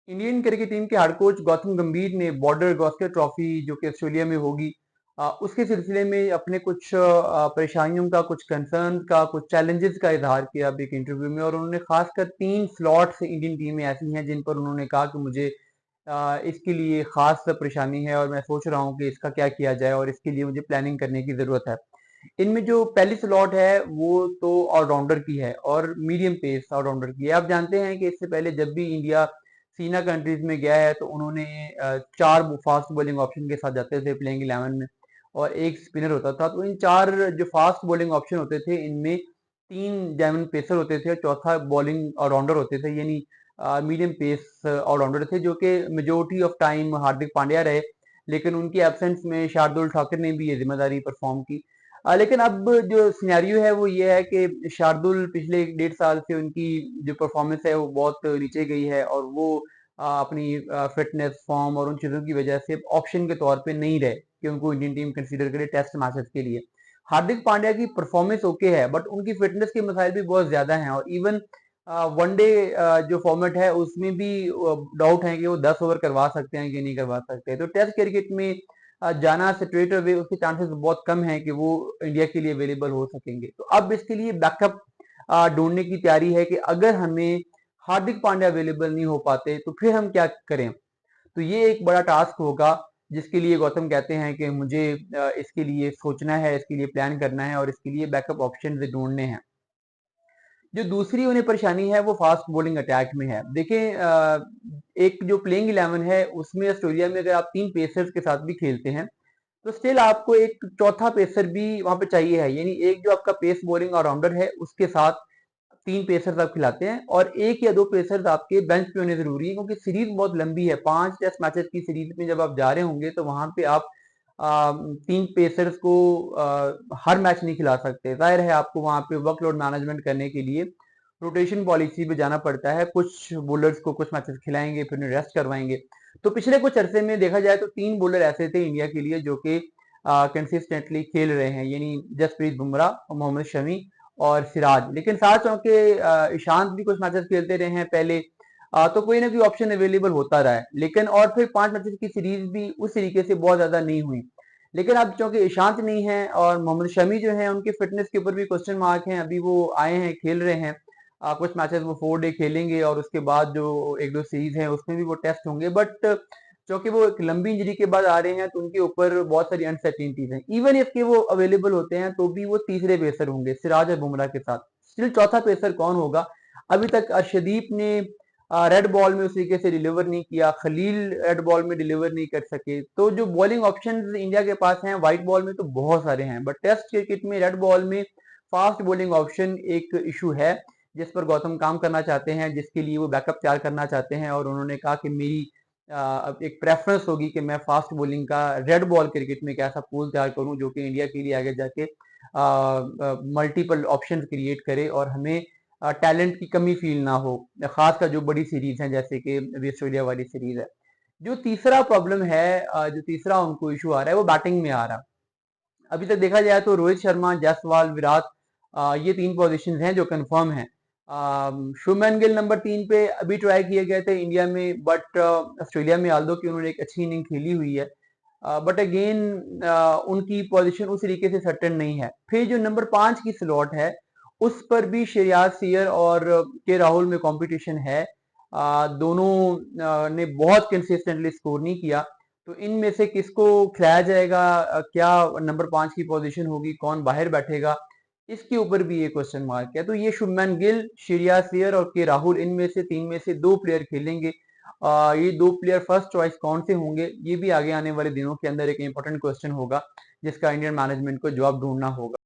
Indian cricket team के head coach Gautam गंभीर ने बॉर्डर गावस्कर ट्रॉफी जो कि ऑस्ट्रेलिया में होगी उसके सिलसिले में अपने कुछ परेशानियों का, कुछ कंसर्न का, कुछ चैलेंजेस का इजहार किया अब एक इंटरव्यू में। और उन्होंने खासकर 3 स्लॉट्स इंडियन टीम में ऐसी हैं जिन पर उन्होंने कहा कि मुझे इसके लिए खास परेशानी है और मैं सोच रहा हूँ कि इसका क्या किया जाए और इसके लिए मुझे प्लानिंग करने की जरूरत है। इनमें जो पहली स्लॉट है वो तो ऑलराउंडर की है और मीडियम पेस ऑलराउंडर की है। आप जानते हैं कि इससे पहले जब भी इंडिया सीना कंट्रीज में गया है तो उन्होंने 4 फास्ट बॉलिंग ऑप्शन के साथ जाते थे प्लेइंग 11 में और एक स्पिनर होता था। तो इन 4 जो फास्ट बॉलिंग ऑप्शन होते थे इनमें 3 जेन्युइन पेसर होते थे और चौथा बॉलिंग ऑलराउंडर होते थे, यानी मीडियम पेस ऑलराउंडर थे जो कि majority of time Hardik Pandya रहे, लेकिन उनकी एब्सेंस में शार्दुल ठाकुर ने भी ये जिम्मेदारी परफॉर्म की। लेकिन अब जो सिनेरियो है वो ये है कि शार्दुल पिछले 1.5 साल से उनकी जो परफॉर्मेंस है वो बहुत नीचे गई है और वो अपनी फिटनेस, फॉर्म और उन चीज़ों की वजह से ऑप्शन के तौर पे नहीं रहे कि उनको इंडियन टीम कंसीडर करे टेस्ट मैचेस के लिए। हार्दिक पांड्या की परफॉर्मेंस ओके है बट उनकी फिटनेस के मसाइल भी बहुत ज्यादा हैं और इवन वनडे जो फॉर्मेट है उसमें भी डाउट है कि वो 10 ओवर करवा सकते हैं कि नहीं करवा सकते। तो टेस्ट क्रिकेट में जाना स्ट्रेट अवे उसके चांसेस बहुत कम है कि वो इंडिया के लिए अवेलेबल हो सकेंगे। तो अब इसके लिए बैकअप ढूंढने की तैयारी है कि अगर हमें हार्दिक पांड्या अवेलेबल नहीं हो पाते तो फिर हम क्या करें। तो ये एक बड़ा टास्क होगा जिसके लिए गौतम कहते हैं कि मुझे इसके लिए सोचना है, इसके लिए प्लान करना है और इसके लिए बैकअप ऑप्शन ढूंढने हैं। जो दूसरी उन्हें परेशानी है वो फास्ट बॉलिंग अटैक में है। देखिए एक जो प्लेइंग 11 है उसमें ऑस्ट्रेलिया में अगर आप 3 पेसर्स के साथ भी खेलते हैं तो स्टिल आपको एक चौथा पेसर भी वहां पे चाहिए है, यानी एक जो आपका पेस बॉलिंग ऑलराउंडर है उसके साथ 3 पेसर्स आप खिलाते हैं और 1 या 2 पेसर्स आपके बेंच पे होने जरूरी है क्योंकि सीरीज बहुत लंबी है। 5 टेस्ट मैचेस की सीरीज में जब आप जा रहे होंगे तो वहां पे आप 3 पेसर्स को हर मैच नहीं खिला सकते। जाहिर है आपको वहां पे वर्कलोड मैनेजमेंट करने के लिए रोटेशन पॉलिसी पे जाना पड़ता है। कुछ बॉलर्स को कुछ मैचेस खिलाएंगे फिर उन्हें रेस्ट करवाएंगे। तो पिछले कुछ अरसे में देखा जाए तो 3 बॉलर ऐसे थे इंडिया के लिए जो कि कंसिस्टेंटली खेल रहे हैं, यानी जसप्रीत बुमराह, मोहम्मद शमी और सिराज। लेकिन साथ चौके ईशांत भी कुछ मैचेस खेलते रहे हैं पहले, तो कोई ना कोई ऑप्शन अवेलेबल होता रहा है। लेकिन और फिर 5 मैचेस की सीरीज भी उस तरीके से बहुत ज्यादा नहीं हुई। लेकिन अब चूंकि ईशांत नहीं है और मोहम्मद शमी जो है उनके फिटनेस के ऊपर भी क्वेश्चन मार्क हैं। अभी वो आए हैं, खेल रहे हैं, कुछ मैचेस वो 4 डे खेलेंगे और उसके बाद जो 1-2 सीरीज है उसमें भी वो टेस्ट होंगे। बट क्योंकि वो एक लंबी इंजरी के बाद आ रहे हैं तो उनके ऊपर बहुत सारी अनसर्टेनिटीज हैं। इवन इफ के वो अवेलेबल होते हैं तो भी वो तीसरे पेसर होंगे सिराज और बुमराह के साथ। स्टिल चौथा पेसर कौन होगा? अभी तक अर्शदीप ने रेड बॉल में उस तरीके से डिलीवर नहीं किया, खलील रेड बॉल में डिलीवर नहीं कर सके। तो जो बॉलिंग ऑप्शन इंडिया के पास हैं व्हाइट बॉल में तो बहुत सारे हैं बट टेस्ट क्रिकेट में रेड बॉल में फास्ट बॉलिंग ऑप्शन एक इशू है जिस पर गौतम काम करना चाहते हैं, जिसके लिए वो बैकअप तैयार करना चाहते हैं। और उन्होंने कहा कि मेरी अब एक प्रेफरेंस होगी कि मैं फास्ट बॉलिंग का रेड बॉल क्रिकेट में एक ऐसा पूल तैयार करूं जो कि इंडिया के लिए आगे जाके मल्टीपल ऑप्शंस क्रिएट करे और हमें टैलेंट की कमी फील ना हो, खासकर जो बड़ी सीरीज हैं जैसे कि ऑस्ट्रेलिया वाली सीरीज है। जो तीसरा प्रॉब्लम है, जो तीसरा उनको इशू आ रहा है वो बैटिंग में आ रहा है। अभी तक देखा जाए तो रोहित शर्मा, जायसवाल, विराट, ये 3 पोजीशंस हैं जो कंफर्म हैं। शुभमन गिल नंबर 3 पे अभी ट्राई किए गए थे इंडिया में बट ऑस्ट्रेलिया में आल्दो कि उन्होंने एक अच्छी इनिंग खेली हुई है बट अगेन उनकी पोजीशन उस तरीके से सर्टेन नहीं है। फिर जो नंबर 5 की स्लॉट है उस पर भी श्रेयास अय्यर और के राहुल में कंपटीशन है। दोनों ने बहुत कंसिस्टेंटली स्कोर नहीं किया। तो इनमें से किसको खिलाया जाएगा, क्या नंबर 5 की पोजीशन होगी, कौन बाहर बैठेगा, इसके ऊपर भी ये क्वेश्चन मार्क है। तो ये शुभमन गिल, श्रेयस अय्यर और के राहुल, इनमें से 3 में से 2 प्लेयर खेलेंगे। ये 2 प्लेयर फर्स्ट चॉइस कौन से होंगे ये भी आगे आने वाले दिनों के अंदर एक इंपॉर्टेंट क्वेश्चन होगा जिसका इंडियन मैनेजमेंट को जवाब ढूंढना होगा।